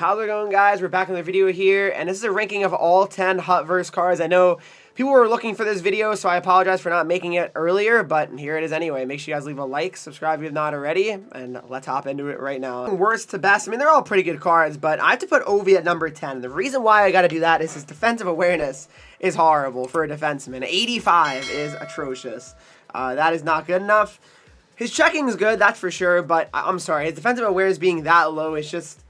How's it going, guys? We're back in the video here, and this is a ranking of all 10 Hutverse cards. I know people were looking for this video, so I apologize for not making it earlier, but here it is anyway. Make sure you guys leave a like, subscribe if you've not already, and let's hop into it right now. Worst to best, I mean, they're all pretty good cards, but I have to put Ovi at number 10. The reason why I got to do that is his defensive awareness is horrible for a defenseman. 85 is atrocious. That is not good enough. His checking is good, that's for sure, but I'm sorry, his defensive awareness being that low is just,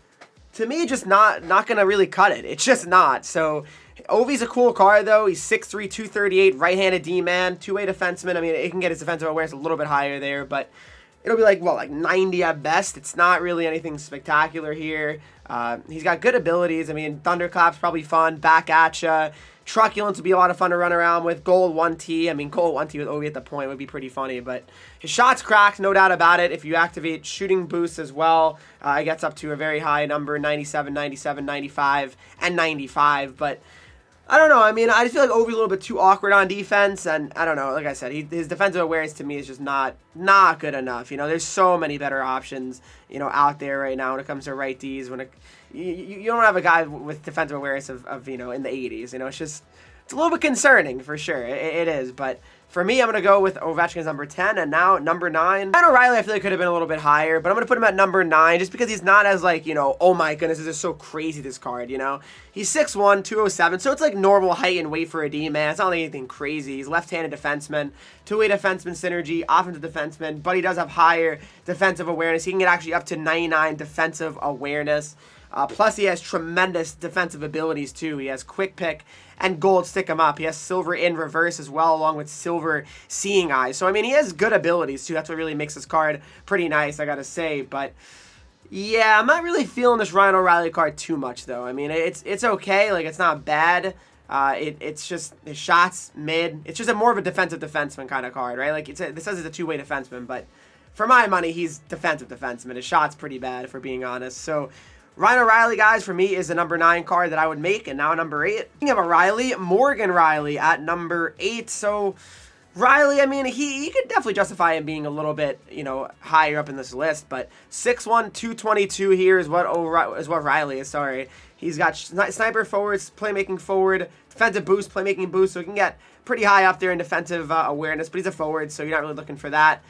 to me, just not going to really cut it. It's just not. So, Ovi's a cool card, though. He's 6'3", 238, right-handed D-man, two-way defenseman. I mean, it can get his defensive awareness a little bit higher there, but it'll be like, well, like 90 at best. It's not really anything spectacular here. He's got good abilities. I mean, Thunderclap's probably fun. Back at ya. Truculence would be a lot of fun to run around with. Gold 1T. I mean, Gold 1T with Ovi at the point would be pretty funny, but his shot's cracked, no doubt about it. If you activate shooting boosts as well, it gets up to a very high number, 97, 97, 95, and 95, but I don't know. I mean, I just feel like Ovi's a little bit too awkward on defense, and I don't know. Like I said, his defensive awareness to me is just not good enough. You know, there's so many better options, you know, out there right now when it comes to right Ds. You don't have a guy with defensive awareness of you know, in the 80s. You know, it's a little bit concerning for sure. It is, but for me, I'm going to go with Ovechkin's number 10, and now number 9. Ryan O'Reilly, I feel like could have been a little bit higher, but I'm going to put him at number 9 just because he's not as, like, you know, oh my goodness, this is so crazy, this card, you know? He's 6'1", 207, so it's like normal height and weight for a D-man. It's not like anything crazy. He's left-handed defenseman, two-way defenseman synergy, offensive defenseman, but he does have higher defensive awareness. He can get actually up to 99 defensive awareness. Plus, he has tremendous defensive abilities, too. He has quick pick and gold stick him up. He has silver in reverse as well, along with silver seeing eyes. So, I mean, he has good abilities, too. That's what really makes this card pretty nice, I gotta say. But, yeah, I'm not really feeling this Ryan O'Reilly card too much, though. I mean, it's okay. Like, it's not bad. It's just, his shot's mid. It's just more of a defensive defenseman kind of card, right? Like, this says it's a two-way defenseman, but for my money, he's defensive defenseman. His shot's pretty bad, if we're being honest. So, Ryan O'Reilly, guys, for me is the number 9 card that I would make, and now number 8. Speaking of O'Reilly, Morgan Riley at number 8. So, Riley, I mean, he could definitely justify him being a little bit, you know, higher up in this list, but 6'1", 222 here is what Riley is, sorry. He's got sniper forwards, playmaking forward, defensive boost, playmaking boost, so he can get pretty high up there in defensive awareness, but he's a forward, so you're not really looking for that.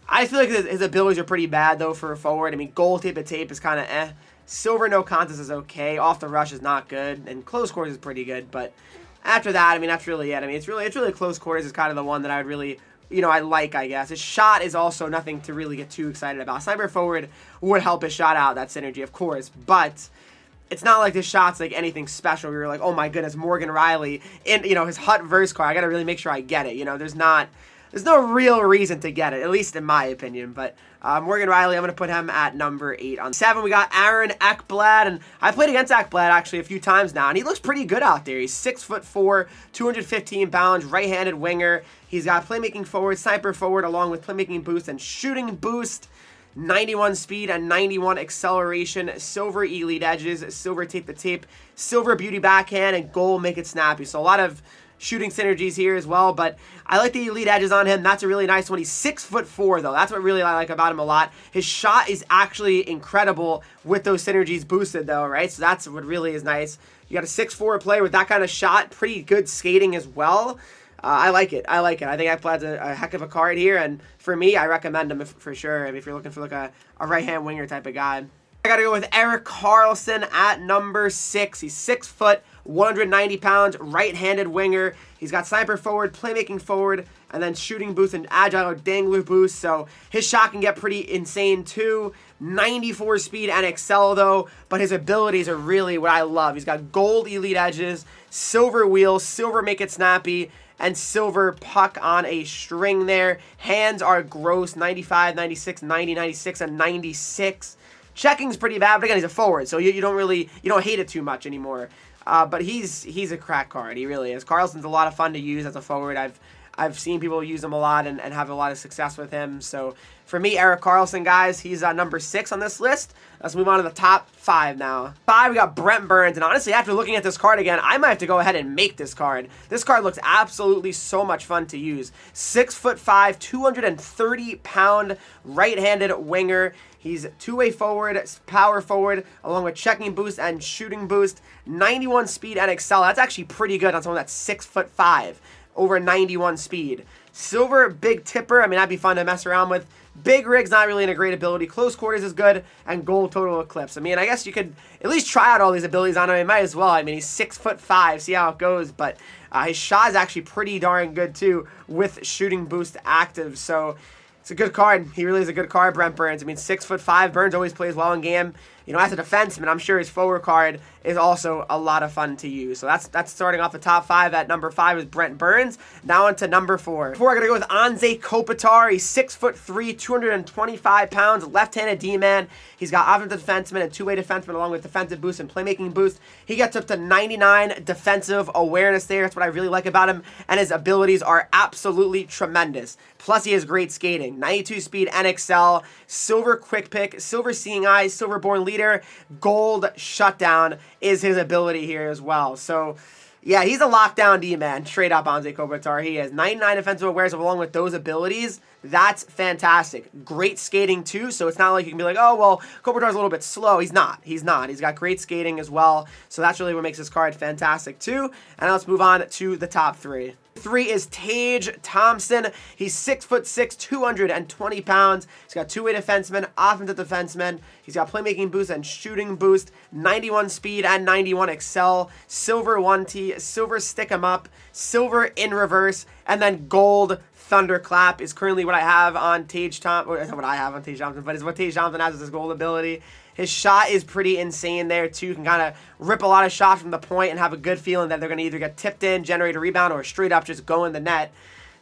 I feel like his abilities are pretty bad, though, for a forward. I mean, gold tape to tape is kind of eh. Silver no contest is okay. Off the rush is not good, and close quarters is pretty good. But after that, I mean, that's really it. I mean, it's really close quarters is kind of the one that I would really, you know, I like, I guess. His shot is also nothing to really get too excited about. Sniper forward would help his shot out, that synergy, of course, but it's not like this shot's like anything special. You're like, oh my goodness, Morgan Riley in, you know, his Hutverse card. I got to really make sure I get it. You know, there's no real reason to get it, at least in my opinion. But Morgan Riley, I'm going to put him at number 8. On 7, we got Ekblad, and I played against Ekblad actually a few times now, and he looks pretty good out there. He's 6'4", 215 pounds, right-handed winger. He's got playmaking forward, sniper forward, along with playmaking boost and shooting boost. 91 speed and 91 acceleration, silver elite edges, silver tape to tape, silver beauty backhand, and gold make it snappy. So a lot of shooting synergies here as well, but I like the elite edges on him. That's a really nice one. He's 6'4", though. That's what really I like about him a lot. His shot is actually incredible with those synergies boosted, though, right? So that's what really is nice. You got a 6'4" player with that kind of shot, pretty good skating as well. I like it. I think Ekblad's a heck of a card here, and for me, I recommend him for sure if you're looking for like a right-hand winger type of guy. I got to go with Erik Carlson at number 6. He's 6 foot, 190 pounds, right-handed winger. He's got sniper forward, playmaking forward, and then shooting boost and agile or dangler boost. So his shot can get pretty insane too. 94 speed and excel though, but his abilities are really what I love. He's got gold elite edges, silver wheels, silver make it snappy, and silver puck on a string there. Hands are gross, 95, 96, 90, 96, and 96. Checking's pretty bad, but again, he's a forward, so you don't hate it too much anymore. But he's a crack card. He really is. Carlson's a lot of fun to use as a forward. I've seen people use him a lot and have a lot of success with him. So For me, Erik Carlson, guys, he's number 6 on this list. Let's move on to the top 5 now. 5, we got Brent Burns, and honestly, after looking at this card again, I might have to go ahead and make this card. This card looks absolutely so much fun to use. 6'5", 230-pound right-handed winger. He's two-way forward, power forward, along with checking boost and shooting boost. 91 speed and excel. That's actually pretty good on someone that's 6'5", over 91 speed. Silver big tipper. I mean, that'd be fun to mess around with. Big rig's not really in a great ability. Close quarters is good. And gold total eclipse. I mean, I guess you could at least try out all these abilities on him. You might as well. I mean, he's 6'5". See how it goes. But his shot is actually pretty darn good too with shooting boost active. So it's a good card. He really is a good card, Brent Burns. I mean, 6'5". Burns always plays well in game. You know, as a defenseman, I'm sure his forward card is also a lot of fun to use. So that's starting off the top 5. At number 5 is Brent Burns. Now on to number 4. 4, I'm going to go with Anze Kopitar. He's 6'3", 225 pounds, left-handed D-man. He's got offensive defenseman and two-way defenseman along with defensive boost and playmaking boost. He gets up to 99 defensive awareness there. That's what I really like about him. And his abilities are absolutely tremendous. Plus, he has great skating. 92 speed and excel. Silver quick pick. Silver seeing eyes. Silver born leader. Gold shutdown is his ability here as well. So, yeah, he's a lockdown D-man. Straight up Anze Kopitar. He has 99 defensive awareness along with those abilities. That's fantastic. Great skating, too, so it's not like you can be like, oh, well, Kopitar's a little bit slow. He's not. He's not. He's got great skating as well, so that's really what makes this card fantastic, too. And let's move on to the top 3. 3 is Tage Thompson. He's 6'6", 220 pounds. He's got two-way defenseman, offensive defenseman. He's got playmaking boost and shooting boost, 91 speed and 91 excel, silver 1T, silver stick 'em up, silver in reverse, and then gold thunderclap is currently what I have on Tage Thompson. Or not what I have on Tage Thompson, but it's what Tage Thompson has as his gold ability. His shot is pretty insane there, too. You can kind of rip a lot of shots from the point and have a good feeling that they're going to either get tipped in, generate a rebound, or straight up just go in the net.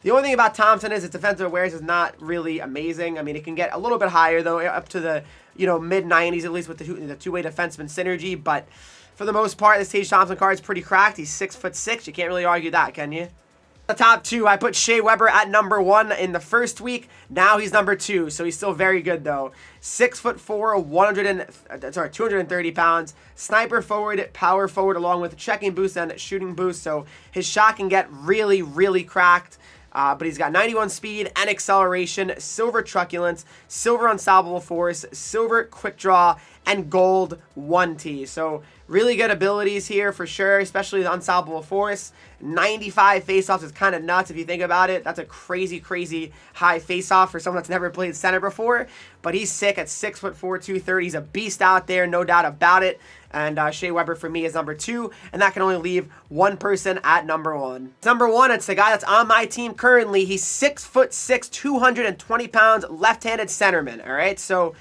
The only thing about Thompson is his defensive awareness is not really amazing. I mean, it can get a little bit higher, though, up to the mid-90s, at least with the two-way defenseman synergy. But for the most part, this Tage Thompson card is pretty cracked. He's 6'6". You can't really argue that, can you? The top 2, I put Shay Weber at number 1 in the first week. Now he's number 2, so he's still very good though. 6'4", 230 pounds. Sniper forward, power forward, along with checking boost and shooting boost. So his shot can get really, really cracked. But he's got 91 speed and acceleration, silver truculence, silver unstoppable force, silver quick draw, and gold 1T. So really good abilities here for sure, especially the unstoppable force. 95 faceoffs is kind of nuts if you think about it. That's a crazy, crazy high faceoff for someone that's never played center before. But he's sick at 6'4", 230. He's a beast out there, no doubt about it. And Shay Weber for me is number 2, and that can only leave one person at number 1. Number 1, it's the guy that's on my team currently. He's 6'6", 220 pounds, left-handed centerman. All right, so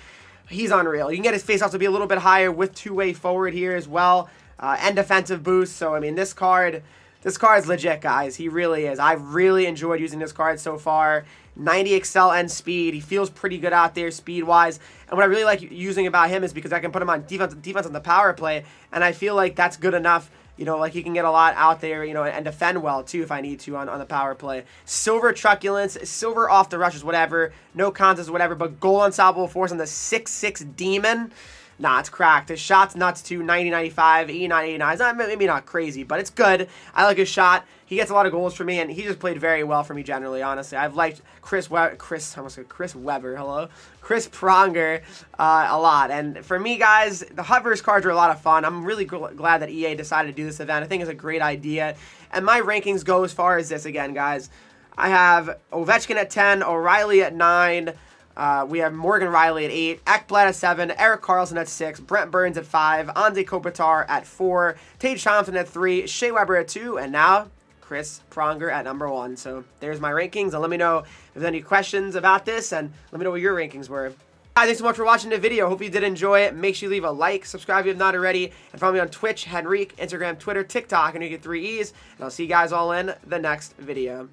he's unreal. You can get his faceoff to be a little bit higher with two-way forward here as well, and defensive boost. So I mean, this card is legit, guys. He really is. I've really enjoyed using this card so far. 90 excel and speed. He feels pretty good out there speed-wise. And what I really like using about him is because I can put him on defense on the power play, and I feel like that's good enough. You know, like he can get a lot out there, you know, and defend well, too, if I need to on the power play. Silver truculence, silver off the rushes, whatever. No contest, whatever. But gold unstoppable force on the 6'6" demon. Nah, it's cracked. His shot's nuts too. 90, 95, 89, 89. It's not, maybe not crazy, but it's good. I like his shot. He gets a lot of goals for me, and he just played very well for me generally, honestly. I've liked Chris Weber, hello? Chris Pronger a lot. And for me, guys, the Hutverse cards are a lot of fun. I'm really glad that EA decided to do this event. I think it's a great idea. And my rankings go as far as this again, guys. I have Ovechkin at 10, O'Reilly at 9, we have Morgan Riley at 8, Ekblad at 7, Erik Carlson at 6, Brent Burns at 5, Anze Kopitar at 4, Tage Thompson at 3, Shay Weber at 2, and now Chris Pronger at number 1. So there's my rankings, and let me know if there's any questions about this, and let me know what your rankings were. Guys, thanks so much for watching the video. Hope you did enjoy it. Make sure you leave a like, subscribe if you have not already, and follow me on Twitch, Henreek, Instagram, Twitter, TikTok, and you get 3 E's, and I'll see you guys all in the next video.